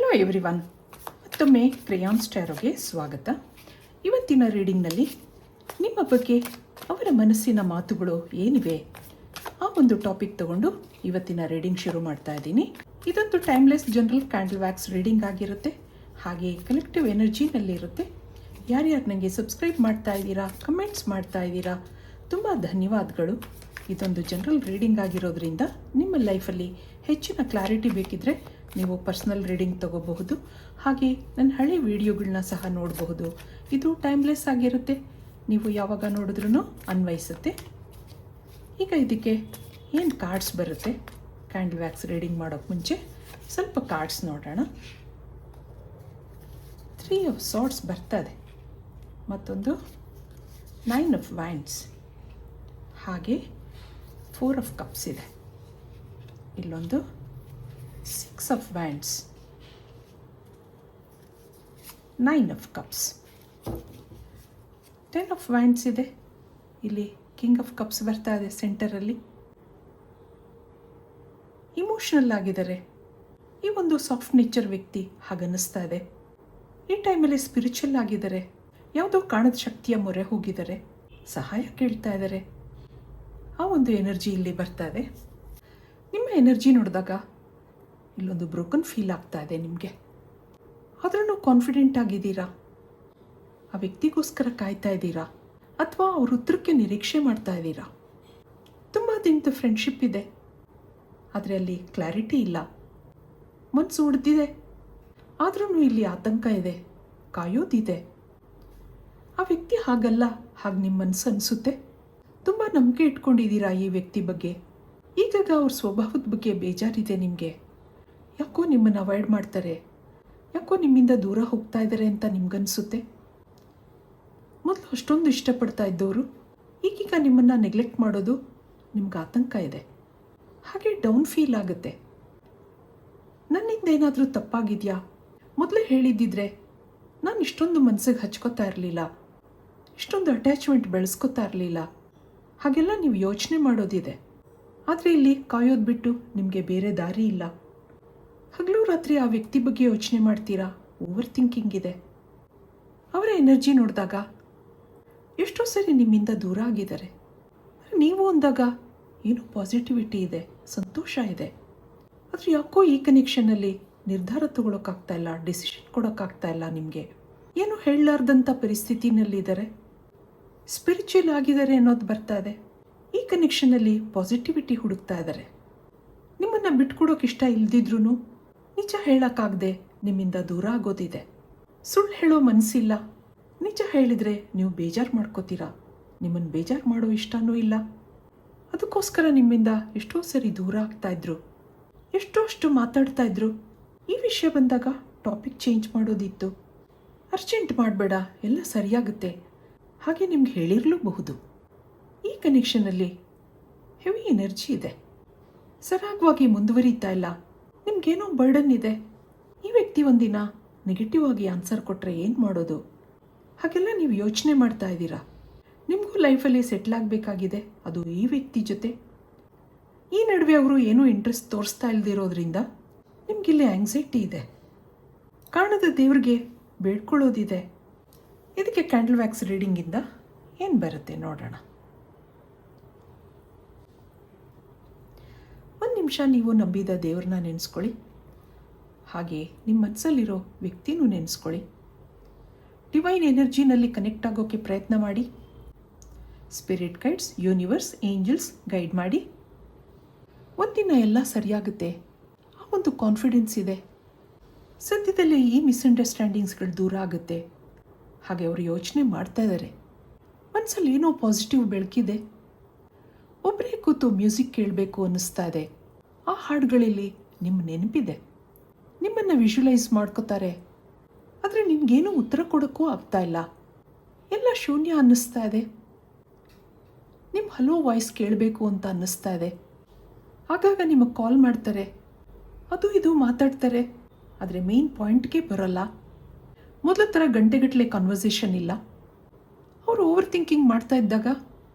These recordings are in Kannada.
ಹಲೋ ಎವ್ರಿವನ್, ಮತ್ತೊಮ್ಮೆ ಕ್ರೇಯಾನ್ ಸ್ಟ್ಯಾರೋಗೆ ಸ್ವಾಗತ. ಇವತ್ತಿನ ರೀಡಿಂಗ್ನಲ್ಲಿ ನಿಮ್ಮ ಬಗ್ಗೆ ಅವರ ಮನಸ್ಸಿನ ಮಾತುಗಳು ಏನಿವೆ ಆ ಒಂದು ಟಾಪಿಕ್ ತಗೊಂಡು ಇವತ್ತಿನ ರೀಡಿಂಗ್ ಶುರು ಮಾಡ್ತಾ ಇದ್ದೀನಿ. ಇದೊಂದು timeless general candle wax reading ಆಗಿರುತ್ತೆ, ಹಾಗೆ ಕಲೆಕ್ಟಿವ್ ಎನರ್ಜಿನಲ್ಲಿರುತ್ತೆ. ಯಾರ್ಯಾರು ನನಗೆ ಸಬ್ಸ್ಕ್ರೈಬ್ ಮಾಡ್ತಾ ಇದ್ದೀರಾ, ಕಮೆಂಟ್ಸ್ ಮಾಡ್ತಾ ಇದ್ದೀರಾ, ತುಂಬ ಧನ್ಯವಾದಗಳು. ಇದೊಂದು ಜನರಲ್ ರೀಡಿಂಗ್ ಆಗಿರೋದ್ರಿಂದ ನಿಮ್ಮ ಲೈಫಲ್ಲಿ ಹೆಚ್ಚಿನ ಕ್ಲಾರಿಟಿ ಬೇಕಿದ್ದರೆ ನೀವು ಪರ್ಸ್ನಲ್ ರೀಡಿಂಗ್ ತಗೋಬಹುದು. ಹಾಗೆ ನನ್ನ ಹಳೆ ವಿಡಿಯೋಗಳನ್ನ ಸಹ ನೋಡಬಹುದು. ಇದು ಟೈಮ್ಲೆಸ್ ಆಗಿರುತ್ತೆ, ನೀವು ಯಾವಾಗ ನೋಡಿದ್ರೂ ಅನ್ವಯಿಸುತ್ತೆ. ಈಗ ಇದಕ್ಕೆ ಏನು ಕಾರ್ಡ್ಸ್ ಬರುತ್ತೆ ಕ್ಯಾಂಡಲ್ ವ್ಯಾಕ್ಸ್ ರೀಡಿಂಗ್ ಮಾಡೋಕ್ಕೆ ಮುಂಚೆ ಸ್ವಲ್ಪ ಕಾರ್ಡ್ಸ್ ನೋಡೋಣ. 3 ಆಫ್ ಸಾರ್ಟ್ಸ್ ಬರ್ತದೆ, ಮತ್ತೊಂದು 9 ಆಫ್ ವ್ಯಾಂಡ್ಸ್, ಹಾಗೆ 4 ಆಫ್ ಕಪ್ಸ್ ಇದೆ. ಇಲ್ಲೊಂದು 6 of wands, 9 of cups, 10 of wands ಇದೆ. ಇಲ್ಲಿ ಕಿಂಗ್ ಆಫ್ ಕಪ್ಸ್ ಬರ್ತಾ ಇದೆ ಸೆಂಟರಲ್ಲಿ. ಇಮೋಷ್ನಲ್ ಆಗಿದ್ದಾರೆ, ಈ ಒಂದು ಸಾಫ್ಟ್ ನೇಚರ್ ವ್ಯಕ್ತಿ ಹಾಗನ್ನಿಸ್ತಾ ಇದೆ. ಈ ಟೈಮಲ್ಲಿ ಸ್ಪಿರಿಚುವಲ್ ಆಗಿದ್ದಾರೆ, ಯಾವುದೋ ಕಾಣದ ಶಕ್ತಿಯ ಮೊರೆ ಹೋಗಿದ್ದಾರೆ, ಸಹಾಯ ಕೇಳ್ತಾ ಇದ್ದಾರೆ. ಆ ಒಂದು ಎನರ್ಜಿ ಇಲ್ಲಿ ಬರ್ತಾ ಇದೆ. ನಿಮ್ಮ ಎನರ್ಜಿ ನೋಡಿದಾಗ ಇಲ್ಲೊಂದು ಬ್ರೋಕನ್ ಫೀಲ್ ಆಗ್ತಾ ಇದೆ ನಿಮಗೆ. ಆದ್ರೂ ಕಾನ್ಫಿಡೆಂಟ್ ಆಗಿದ್ದೀರಾ, ಆ ವ್ಯಕ್ತಿಗೋಸ್ಕರ ಕಾಯ್ತಾ ಇದ್ದೀರಾ, ಅಥವಾ ಅವ್ರ ಉತ್ತರಕ್ಕೆ ನಿರೀಕ್ಷೆ ಮಾಡ್ತಾ ಇದ್ದೀರಾ. ತುಂಬ ದಿನದ ಫ್ರೆಂಡ್ಶಿಪ್ ಇದೆ, ಆದರೆ ಅಲ್ಲಿ ಕ್ಲಾರಿಟಿ ಇಲ್ಲ. ಮನಸ್ಸು ಉಡ್ದಿದೆ, ಆದ್ರೂ ಇಲ್ಲಿ ಆತಂಕ ಇದೆ, ಕಾಯೋದಿದೆ. ಆ ವ್ಯಕ್ತಿ ಹಾಗಲ್ಲ, ಹಾಗೆ ನಿಮ್ಮ ಮನಸ್ಸು ಅನಿಸುತ್ತೆ. ತುಂಬ ನಂಬಿಕೆ ಇಟ್ಕೊಂಡಿದ್ದೀರಾ ಈ ವ್ಯಕ್ತಿ ಬಗ್ಗೆ. ಈಗಾಗ ಅವ್ರ ಸ್ವಭಾವದ ಬಗ್ಗೆ ಬೇಜಾರಿದೆ ನಿಮಗೆ. ಯಾಕೋ ನಿಮ್ಮನ್ನು ಅವಾಯ್ಡ್ ಮಾಡ್ತಾರೆ, ಯಾಕೋ ನಿಮ್ಮಿಂದ ದೂರ ಹೋಗ್ತಾ ಇದ್ದಾರೆ ಅಂತ ನಿಮ್ಗನ್ಸುತ್ತೆ. ಮೊದಲು ಅಷ್ಟೊಂದು ಇಷ್ಟಪಡ್ತಾ ಇದ್ದವರು ಈಗೀಗ ನಿಮ್ಮನ್ನು ನೆಗ್ಲೆಕ್ಟ್ ಮಾಡೋದು ನಿಮ್ಗೆ ಆತಂಕ ಇದೆ. ಹಾಗೆ ಡೌನ್ ಫೀಲ್ ಆಗುತ್ತೆ. ನನ್ನಿಂದ ಏನಾದರೂ ತಪ್ಪಾಗಿದೆಯಾ, ಮೊದಲೇ ಹೇಳಿದ್ದಿದ್ರೆ ನಾನು ಇಷ್ಟೊಂದು ಮನಸ್ಸಿಗೆ ಹಚ್ಕೋತಾ ಇರಲಿಲ್ಲ, ಇಷ್ಟೊಂದು ಅಟ್ಯಾಚ್ಮೆಂಟ್ ಬೆಳೆಸ್ಕೋತಾ ಇರಲಿಲ್ಲ, ಹಾಗೆಲ್ಲ ನೀವು ಯೋಚನೆ ಮಾಡೋದಿದೆ. ಆದರೆ ಇಲ್ಲಿ ಕಾಯೋದು ಬಿಟ್ಟು ನಿಮಗೆ ಬೇರೆ ದಾರಿ ಇಲ್ಲ. ಹಗಲು ರಾತ್ರಿ ಆ ವ್ಯಕ್ತಿ ಬಗ್ಗೆ ಯೋಚನೆ ಮಾಡ್ತೀರಾ, ಓವರ್ ಥಿಂಕಿಂಗ್ ಇದೆ. ಅವರ ಎನರ್ಜಿ ನೋಡಿದಾಗ ಎಷ್ಟೋ ಸರಿ ನಿಮ್ಮಿಂದ ದೂರ ಆಗಿದ್ದಾರೆ. ನೀವು ಅಂದಾಗ ಏನೋ ಪಾಸಿಟಿವಿಟಿ ಇದೆ, ಸಂತೋಷ ಇದೆ. ಆದರೆ ಯಾಕೋ ಈ ಕನೆಕ್ಷನಲ್ಲಿ ನಿರ್ಧಾರ ತಗೊಳಕ್ಕಾಗ್ತಾ ಇಲ್ಲ, ಡಿಸಿಷನ್ ಕೊಡೋಕ್ಕಾಗ್ತಾ ಇಲ್ಲ. ನಿಮಗೆ ಏನೋ ಹೇಳಲಾರ್ದಂಥ ಪರಿಸ್ಥಿತಿನಲ್ಲಿದ್ದಾರೆ, ಸ್ಪಿರಿಚುವಲ್ ಆಗಿದ್ದಾರೆ ಅನ್ನೋದು ಬರ್ತಾ ಇದೆ. ಈ ಕನೆಕ್ಷನಲ್ಲಿ ಪಾಸಿಟಿವಿಟಿ ಹುಡುಕ್ತಾ ಇದ್ದಾರೆ. ನಿಮ್ಮನ್ನು ಬಿಟ್ಕೊಡೋಕೆ ಇಷ್ಟ ಇಲ್ದಿದ್ರೂ ನಿಜ ಹೇಳೋಕ್ಕಾಗದೆ ನಿಮ್ಮಿಂದ ದೂರ ಆಗೋದಿದೆ. ಸುಳ್ಳು ಹೇಳೋ ಮನಸ್ಸಿಲ್ಲ, ನಿಜ ಹೇಳಿದರೆ ನೀವು ಬೇಜಾರು ಮಾಡ್ಕೋತೀರಾ. ನಿಮ್ಮನ್ನು ಬೇಜಾರು ಮಾಡೋ ಇಷ್ಟನೂ ಇಲ್ಲ, ಅದಕ್ಕೋಸ್ಕರ ನಿಮ್ಮಿಂದ ಎಷ್ಟೋ ಸರಿ ದೂರ ಆಗ್ತಾಯಿದ್ರು, ಅಷ್ಟು ಮಾತಾಡ್ತಾ ಇದ್ರು. ಈ ವಿಷಯ ಬಂದಾಗ ಟಾಪಿಕ್ ಚೇಂಜ್ ಮಾಡೋದಿತ್ತು. ಅರ್ಜೆಂಟ್ ಮಾಡಬೇಡ, ಎಲ್ಲ ಸರಿಯಾಗುತ್ತೆ ಹಾಗೆ ನಿಮ್ಗೆ ಹೇಳಿರಲೂಬಹುದು. ಈ ಕನೆಕ್ಷನಲ್ಲಿ ಹೆವಿ ಎನರ್ಜಿ ಇದೆ, ಸರಾಗವಾಗಿ ಮುಂದುವರಿತಾ ಇಲ್ಲ. ನಿಮಗೇನೋ ಬರ್ಡನ್ ಇದೆ. ಈ ವ್ಯಕ್ತಿ ಒಂದಿನ ನೆಗೆಟಿವ್ ಆಗಿ ಆನ್ಸರ್ ಕೊಟ್ಟರೆ ಏನು ಮಾಡೋದು, ಹಾಗೆಲ್ಲ ನೀವು ಯೋಚನೆ ಮಾಡ್ತಾ ಇದ್ದೀರಾ. ನಿಮಗೂ ಲೈಫಲ್ಲಿ ಸೆಟ್ಲ್ ಆಗಬೇಕಾಗಿದೆ, ಅದು ಈ ವ್ಯಕ್ತಿ ಜೊತೆ. ಈ ನಡುವೆ ಅವರು ಏನೂ ಇಂಟ್ರೆಸ್ಟ್ ತೋರಿಸ್ತಾ ಇಲ್ದಿರೋದ್ರಿಂದ ನಿಮಗಿಲ್ಲಿ ಆಂಗ್ಸೈಟಿ ಇದೆ. ಕಾರಣದ ದೇವ್ರಿಗೆ ಬೇಡ್ಕೊಳ್ಳೋದಿದೆ. ಇದಕ್ಕೆ ಕ್ಯಾಂಡಲ್ ವ್ಯಾಕ್ಸ್ ರೀಡಿಂಗಿಂದ ಏನು ಬರುತ್ತೆ ನೋಡೋಣ. ಒಂದು ನಿಮಿಷ ನೀವು ನಂಬಿದ ದೇವ್ರನ್ನ ನೆನೆಸ್ಕೊಳ್ಳಿ, ಹಾಗೆ ನಿಮ್ಮ ಮನಸ್ಸಲ್ಲಿರೋ ವ್ಯಕ್ತಿನೂ ನೆನೆಸ್ಕೊಳ್ಳಿ. ಡಿವೈನ್ ಎನರ್ಜಿನಲ್ಲಿ ಕನೆಕ್ಟ್ ಆಗೋಕ್ಕೆ ಪ್ರಯತ್ನ ಮಾಡಿ. Spirit guides, universe, angels guide ಮಾಡಿ. ಒಂದಿನ ಎಲ್ಲ ಸರಿಯಾಗುತ್ತೆ, ಆ ಒಂದು ಕಾನ್ಫಿಡೆನ್ಸ್ ಇದೆ. ಸದ್ಯದಲ್ಲೇ ಈ ಮಿಸ್ಅಂಡರ್ಸ್ಟ್ಯಾಂಡಿಂಗ್ಸ್ಗಳು ದೂರ ಆಗುತ್ತೆ. ಹಾಗೆ ಅವರು ಯೋಚನೆ ಮಾಡ್ತಾ ಇದ್ದಾರೆ, ಮನಸ್ಸಲ್ಲಿ ಏನೋ ಪಾಸಿಟಿವ್ ಬೆಳಕಿದೆ. ಒಬ್ಬರೇ ಕೂತು ಮ್ಯೂಸಿಕ್ ಕೇಳಬೇಕು ಅನ್ನಿಸ್ತಾ ಇದೆ. ಆ ಹಾಡುಗಳಲ್ಲಿ ನಿಮ್ಮ ನೆನಪಿದೆ, ನಿಮ್ಮನ್ನು ವಿಜುವಲೈಸ್ ಮಾಡ್ಕೋತಾರೆ. ಆದರೆ ನಿಮಗೇನೂ ಉತ್ತರ ಕೊಡೋಕ್ಕೂ ಆಗ್ತಾ ಇಲ್ಲ, ಎಲ್ಲ ಶೂನ್ಯ ಅನ್ನಿಸ್ತಾ ಇದೆ. ನಿಮ್ಮ ಹಲೋ ವಾಯ್ಸ್ ಕೇಳಬೇಕು ಅಂತ ಅನ್ನಿಸ್ತಾ ಇದೆ. ಆಗಾಗ ನಿಮಗೆ ಕಾಲ್ ಮಾಡ್ತಾರೆ, ಅದು ಇದು ಮಾತಾಡ್ತಾರೆ, ಆದರೆ ಮೇನ್ ಪಾಯಿಂಟ್ಗೆ ಬರೋಲ್ಲ. ಮೊದಲ ಥರ ಗಂಟೆಗಟ್ಟಲೆ ಕನ್ವರ್ಸೇಷನ್ ಇಲ್ಲ. ಅವರು ಓವರ್ ಥಿಂಕಿಂಗ್ ಮಾಡ್ತಾ ಇದ್ದಾಗ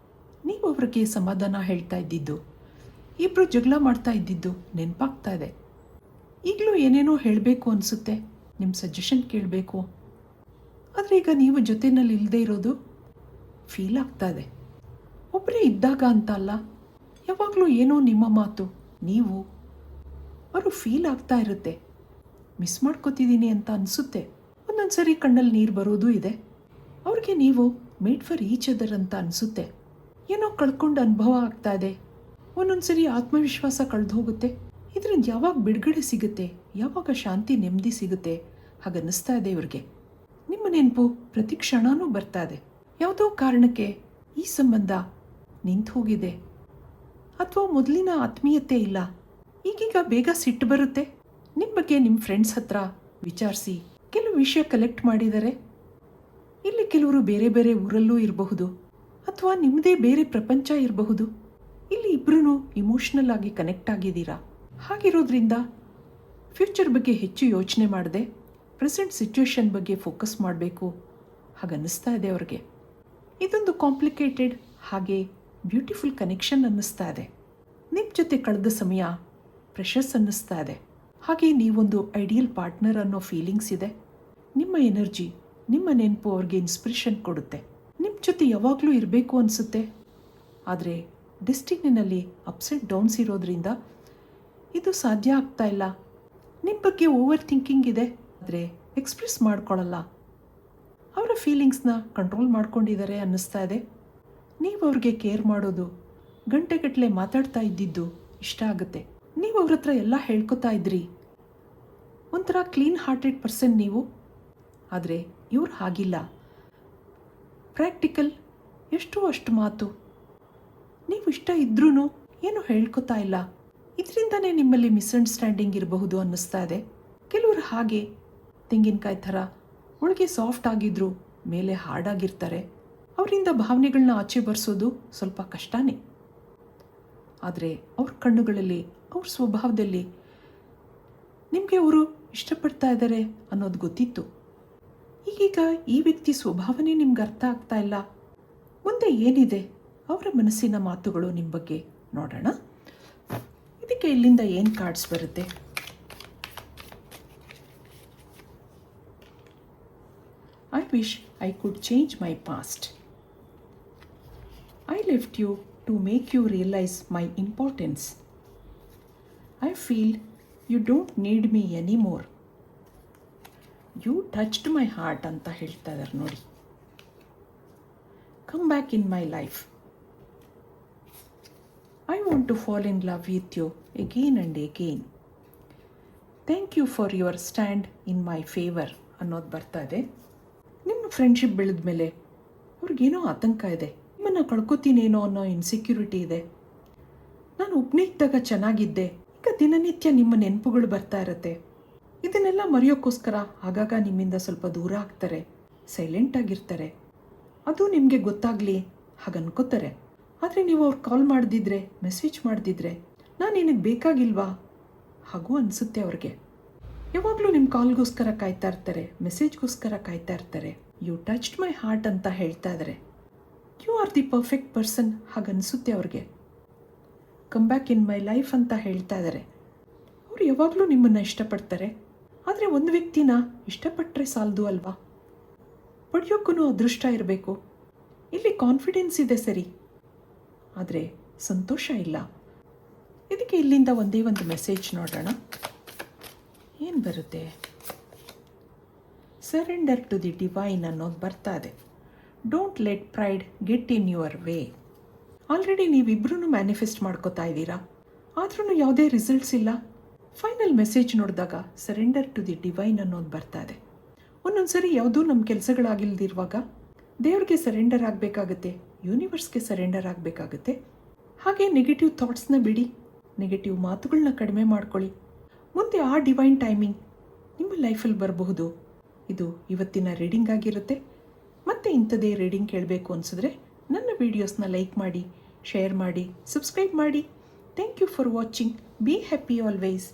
ನೀವು ಅವ್ರಿಗೆ ಸಮಾಧಾನ ಹೇಳ್ತಾ ಇದ್ದಿದ್ದು, ಇಬ್ಬರು ಜಗಳ ಮಾಡ್ತಾ ಇದ್ದಿದ್ದು ನೆನಪಾಗ್ತಾ ಇದೆ. ಈಗಲೂ ಏನೇನೋ ಹೇಳಬೇಕು ಅನಿಸುತ್ತೆ, ನಿಮ್ಮ ಸಜೆಷನ್ ಕೇಳಬೇಕು. ಆದರೆ ಈಗ ನೀವು ಜೊತೆಯಲ್ಲಿ ಇಲ್ಲದೆ ಇರೋದು ಫೀಲ್ ಆಗ್ತಾ ಇದೆ. ಒಬ್ಬರೇ ಇದ್ದಾಗ ಅಂತ ಅಲ್ಲ, ಯಾವಾಗಲೂ ಏನೋ ನಿಮ್ಮ ಮಾತು ನೀವು ಅವರು ಫೀಲ್ ಆಗ್ತಾ ಇರುತ್ತೆ. ಮಿಸ್ ಮಾಡ್ಕೋತಿದ್ದೀನಿ ಅಂತ ಅನಿಸುತ್ತೆ. ಒಂದೊಂದು ಸರಿ ಕಣ್ಣಲ್ಲಿ ನೀರು ಬರೋದೂ ಇದೆ. ಅವ್ರಿಗೆ ನೀವು ಮೇಡ್ ಫಾರ್ ಈಚ್ ಅದರ್ ಅಂತ ಅನಿಸುತ್ತೆ. ಏನೋ ಕಳ್ಕೊಂಡು ಅನುಭವ ಆಗ್ತಾ ಇದೆ. ಒಂದೊಂದು ಸರಿ ಆತ್ಮವಿಶ್ವಾಸ ಕಳೆದು ಹೋಗುತ್ತೆ. ಇದರಿಂದ ಯಾವಾಗ ಬಿಡುಗಡೆ ಸಿಗುತ್ತೆ, ಯಾವಾಗ ಶಾಂತಿ ನೆಮ್ಮದಿ ಸಿಗುತ್ತೆ ಹಾಗನ್ನಿಸ್ತಾ ಇದೆ ಇವ್ರಿಗೆ. ನಿಮ್ಮ ನೆನಪು ಪ್ರತಿ ಕ್ಷಣನೂ ಬರ್ತಾ ಇದೆ. ಯಾವುದೋ ಕಾರಣಕ್ಕೆ ಈ ಸಂಬಂಧ ನಿಂತು ಹೋಗಿದೆ, ಅಥವಾ ಮೊದಲಿನ ಆತ್ಮೀಯತೆ ಇಲ್ಲ. ಈಗೀಗ ಬೇಗ ಸಿಟ್ಟು ಬರುತ್ತೆ. ನಿಮ್ಮ ಬಗ್ಗೆ ನಿಮ್ಮ ಫ್ರೆಂಡ್ಸ್ ಹತ್ರ ವಿಚಾರಿಸಿ ಕೆಲವು ವಿಷಯ ಕಲೆಕ್ಟ್ ಮಾಡಿದ್ದಾರೆ. ಇಲ್ಲಿ ಕೆಲವರು ಬೇರೆ ಬೇರೆ ಊರಲ್ಲೂ ಇರಬಹುದು, ಅಥವಾ ನಿಮ್ಮದೇ ಬೇರೆ ಪ್ರಪಂಚ ಇರಬಹುದು. ಇಲ್ಲಿ ಇಬ್ಬರೂ ಇಮೋಷ್ನಲ್ ಆಗಿ ಕನೆಕ್ಟ್ ಆಗಿದ್ದೀರಾ. ಹಾಗಿರೋದ್ರಿಂದ ಫ್ಯೂಚರ್ ಬಗ್ಗೆ ಹೆಚ್ಚು ಯೋಚನೆ ಮಾಡದೆ ಪ್ರೆಸೆಂಟ್ ಸಿಚುವೇಶನ್ ಬಗ್ಗೆ ಫೋಕಸ್ ಮಾಡಬೇಕು ಹಾಗನ್ನಿಸ್ತಾ ಇದೆ ಅವ್ರಿಗೆ. ಇದೊಂದು ಕಾಂಪ್ಲಿಕೇಟೆಡ್ ಹಾಗೆ ಬ್ಯೂಟಿಫುಲ್ ಕನೆಕ್ಷನ್ ಅನ್ನಿಸ್ತಾ ಇದೆ. ನಿಮ್ಮ ಜೊತೆ ಕಳೆದ ಸಮಯ ಪ್ರೆಷಸ್ ಅನ್ನಿಸ್ತಾ ಇದೆ. ಹಾಗೆ ನೀವೊಂದು ಐಡಿಯಲ್ ಪಾರ್ಟ್ನರ್ ಅನ್ನೋ ಫೀಲಿಂಗ್ಸ್ ಇದೆ. ನಿಮ್ಮ ಎನರ್ಜಿ, ನಿಮ್ಮ ನೆನಪು ಅವ್ರಿಗೆ ಇನ್ಸ್ಪಿರೇಷನ್ ಕೊಡುತ್ತೆ. ನಿಮ್ಮ ಜೊತೆ ಯಾವಾಗಲೂ ಇರಬೇಕು ಅನಿಸುತ್ತೆ. ಆದರೆ ಡೆಸ್ಟಿನಿನಲ್ಲಿ ಅಪ್ಸ್ ಆ್ಯಂಡ್ ಡೌನ್ಸ್ ಇರೋದ್ರಿಂದ ಇದು ಸಾಧ್ಯ ಆಗ್ತಾ ಇಲ್ಲ. ನಿಮ್ಮ ಬಗ್ಗೆ ಓವರ್ ಥಿಂಕಿಂಗ್ ಇದೆ, ಆದರೆ ಎಕ್ಸ್ಪ್ರೆಸ್ ಮಾಡ್ಕೊಳ್ಳಲ್ಲ. ಅವರ ಫೀಲಿಂಗ್ಸ್ನ ಕಂಟ್ರೋಲ್ ಮಾಡ್ಕೊಂಡಿದ್ದಾರೆ ಅನ್ನಿಸ್ತಾ ಇದೆ. ನೀವು ಅವ್ರಿಗೆ ಕೇರ್ ಮಾಡೋದು, ಗಂಟೆಗಟ್ಟಲೆ ಮಾತಾಡ್ತಾ ಇದ್ದಿದ್ದು ಇಷ್ಟ ಆಗುತ್ತೆ. ನೀವು ಅವ್ರ ಹತ್ರ ಎಲ್ಲ ಹೇಳ್ಕೊತಾ ಇದ್ರಿ. ಒಂಥರ ಕ್ಲೀನ್ ಹಾರ್ಟೆಡ್ ಪರ್ಸನ್ ನೀವು. ಆದರೆ ಇವ್ರು ಹಾಗಿಲ್ಲ. ಪ್ರಾಕ್ಟಿಕಲ್, ಎಷ್ಟು ಅಷ್ಟು ಮಾತು. ನೀವು ಇಷ್ಟ ಇದ್ರೂ ಏನು ಹೇಳ್ಕೊತಾ ಇಲ್ಲ. ಇದರಿಂದನೇ ನಿಮ್ಮಲ್ಲಿ ಮಿಸ್ಅಂಡರ್ಸ್ಟ್ಯಾಂಡಿಂಗ್ ಇರಬಹುದು ಅನ್ನಿಸ್ತಾ ಇದೆ. ಕೆಲವರು ಹಾಗೆ ತೆಂಗಿನಕಾಯಿ ಥರ ಒಳಗೆ ಸಾಫ್ಟ್ ಆಗಿದ್ರು ಮೇಲೆ ಹಾರ್ಡ್ ಆಗಿರ್ತಾರೆ. ಅವರಿಂದ ಭಾವನೆಗಳನ್ನ ಆಚೆ ಬರ್ಸೋದು ಸ್ವಲ್ಪ ಕಷ್ಟನೇ. ಆದರೆ ಅವ್ರ ಕಣ್ಣುಗಳಲ್ಲಿ, ಅವ್ರ ಸ್ವಭಾವದಲ್ಲಿ ನಿಮಗೆ ಅವರು ಇಷ್ಟಪಡ್ತಾ ಇದ್ದಾರೆ ಅನ್ನೋದು ಗೊತ್ತಿತ್ತು. ಈಗೀಗ ಈ ವ್ಯಕ್ತಿ ಸ್ವಭಾವನೇ ನಿಮ್ಗೆ ಅರ್ಥ ಆಗ್ತಾ ಇಲ್ಲ. ಮುಂದೆ ಏನಿದೆ ಅವರ ಮನಸ್ಸಿನ ಮಾತುಗಳು ನಿಮ್ಮ ಬಗ್ಗೆ ನೋಡೋಣ. ಇದಕ್ಕೆ ಇಲ್ಲಿಂದ ಏನು ಕಾರ್ಡ್ಸ್ ಬರುತ್ತೆ? I wish I could change my past. I left you to make you realize my importance. I feel you don't need me anymore. You touched my heart ಅಂತ ಹೇಳ್ತಾ ಇದ್ದಾರೆ ನೋಡಿ. Come back in my life. I want to fall in love with you again and again. Thank you for your stand in my favor ಅನ್ನೋದು ಬರ್ತಾ ಇದೆ. ನಿಮ್ಮ ಫ್ರೆಂಡ್ಶಿಪ್ ಬೆಳೆದ ಮೇಲೆ ಅವ್ರಿಗೇನೋ ಆತಂಕ ಇದೆ. ನಿಮ್ಮನ್ನು ಕಳ್ಕೊತೀನೇನೋ ಅನ್ನೋ ಇನ್ಸೆಕ್ಯೂರಿಟಿ ಇದೆ. ನಾನು ಒಬ್ಬನೇ ಇದ್ದಾಗ ಚೆನ್ನಾಗಿದ್ದೆ, ಈಗ ದಿನನಿತ್ಯ ನಿಮ್ಮ ನೆನಪುಗಳು ಬರ್ತಾ ಇರುತ್ತೆ. ಇದನ್ನೆಲ್ಲ ಮರೆಯೋಕ್ಕೋಸ್ಕರ ಆಗಾಗ ನಿಮ್ಮಿಂದ ಸ್ವಲ್ಪ ದೂರ ಆಗ್ತಾರೆ, ಸೈಲೆಂಟ್ ಆಗಿರ್ತಾರೆ. ಅದು ನಿಮಗೆ ಗೊತ್ತಾಗಲಿ ಹಾಗೆ ಅನ್ಕೋತಾರೆ. ಆದರೆ ನೀವು ಅವ್ರು ಕಾಲ್ ಮಾಡ್ದಿದ್ರೆ, ಮೆಸೇಜ್ ಮಾಡ್ದಿದ್ರೆ, ನಾನು ನಿನಗೆ ಬೇಕಾಗಿಲ್ವಾ ಹಾಗೂ ಅನಿಸುತ್ತೆ ಅವ್ರಿಗೆ. ಯಾವಾಗಲೂ ನಿಮ್ಮ ಕಾಲ್ಗೋಸ್ಕರ ಕಾಯ್ತಾ ಇರ್ತಾರೆ, ಮೆಸೇಜ್ಗೋಸ್ಕರ ಕಾಯ್ತಾ ಇರ್ತಾರೆ. ಯು ಟಚ್ಡ್ ಮೈ ಹಾರ್ಟ್ ಅಂತ ಹೇಳ್ತಾ ಇದ್ದಾರೆ. You are the perfect person ಹಾಗನ್ನಿಸುತ್ತೆ ಅವ್ರಿಗೆ. Come back in my life ಅಂತ ಹೇಳ್ತಾ ಇದ್ದಾರೆ. ಅವರು ಯಾವಾಗಲೂ ನಿಮ್ಮನ್ನು ಇಷ್ಟಪಡ್ತಾರೆ. ಆದರೆ ಒಂದು ವ್ಯಕ್ತಿನ ಇಷ್ಟಪಟ್ಟರೆ ಸಾಲದು ಅಲ್ವಾ, ಪಡೆಯೋಕ್ಕೂ ಅದೃಷ್ಟ ಇರಬೇಕು. ಇಲ್ಲಿ ಕಾನ್ಫಿಡೆನ್ಸ್ ಇದೆ ಸರಿ, ಆದರೆ ಸಂತೋಷ ಇಲ್ಲ. ಇದಕ್ಕೆ ಇಲ್ಲಿಂದ ಒಂದೇ ಒಂದು ಮೆಸೇಜ್ ನೋಡೋಣ ಏನು ಬರುತ್ತೆ. ಸರೆಂಡರ್ ಟು ದಿ ಡಿವೈನ್ ಅನ್ನೋದು ಬರ್ತಾ ಇದೆ. Don't let pride get in your way. Already ನೀವಿಬ್ಬರೂ ಮ್ಯಾನಿಫೆಸ್ಟ್ ಮಾಡ್ಕೋತಾ ಇದ್ದೀರಾ, ಆದ್ರೂ ಯಾವುದೇ ರಿಸಲ್ಟ್ಸ್ ಇಲ್ಲ. ಫೈನಲ್ ಮೆಸೇಜ್ ನೋಡಿದಾಗ ಸರೆಂಡರ್ ಟು ದಿ ಡಿವೈನ್ ಅನ್ನೋದು ಬರ್ತಾ ಇದೆ. ಒಂದೊಂದು ಸರಿ ಯಾವುದೂ ನಮ್ಮ ಕೆಲಸಗಳಾಗಿಲ್ದಿರುವಾಗ ದೇವ್ರಿಗೆ ಸರೆಂಡರ್ ಆಗಬೇಕಾಗುತ್ತೆ, ಯೂನಿವರ್ಸ್ಗೆ ಸರೆಂಡರ್ ಆಗಬೇಕಾಗುತ್ತೆ. ಹಾಗೆ ನೆಗೆಟಿವ್ ಥಾಟ್ಸ್ನ ಬಿಡಿ, ನೆಗೆಟಿವ್ ಮಾತುಗಳನ್ನ ಕಡಿಮೆ ಮಾಡ್ಕೊಳ್ಳಿ. ಮುಂದೆ ಆ ಡಿವೈನ್ ಟೈಮಿಂಗ್ ನಿಮ್ಮ ಲೈಫಲ್ಲಿ ಬರಬಹುದು. ಇದು ಇವತ್ತಿನ ರೀಡಿಂಗ್ ಆಗಿರುತ್ತೆ. ಮತ್ತೆ ಇಂಥದೇ ರೀಡಿಂಗ್ ಕೇಳಬೇಕು ಅನಿಸಿದ್ರೆ ನನ್ನ ವೀಡಿಯೋಸ್ನ ಲೈಕ್ ಮಾಡಿ, ಶೇರ್ ಮಾಡಿ, ಸಬ್ಸ್ಕ್ರೈಬ್ ಮಾಡಿ. Thank you for watching. Be happy always.